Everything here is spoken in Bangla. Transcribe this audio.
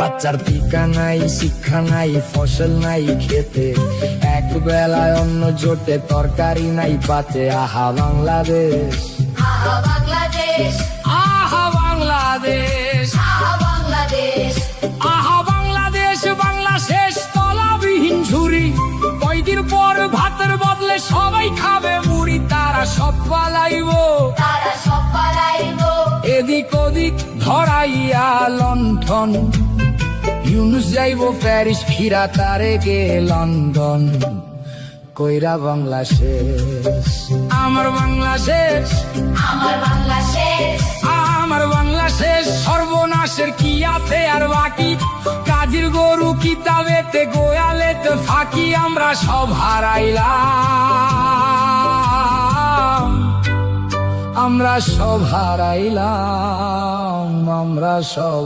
বাচ্চার টিকা নাই, শিক্ষা নাই, ফসল নাই খেতে, এক বেলায় অন্ন জোটে, তরকারি নাই পাতে। আহা বাংলাদেশ, আহা বাংলাদেশ, আহা বাংলাদেশ, আহা বাংলাদেশ, আহা বাংলাদেশ। বাংলা শেষ তলাবিহীন ঝুরি, কয়দিন পর ভাতের বদলে সবাই খাবে মুড়ি। তারা সব পালাইব, তারা সব পালাইব, এদিক ওদিক ধরাইয়া লণ্ঠন। ইউনুস যাইব প্যারিস, ফিরা তারেকে লন্ডন। কইরা বাংলা শেষ, আমার বাংলা শেষ, আমার বাংলা শেষ, আমার বাংলা শেষ। সর্বনাশের কি আছে আর বাকি, কাজীর গরু কিতাবেতে, গোয়ালেতে ফাঁকি। আমরা সব হারাইলাম, আমরা সব হারাইলাম, আমরা সব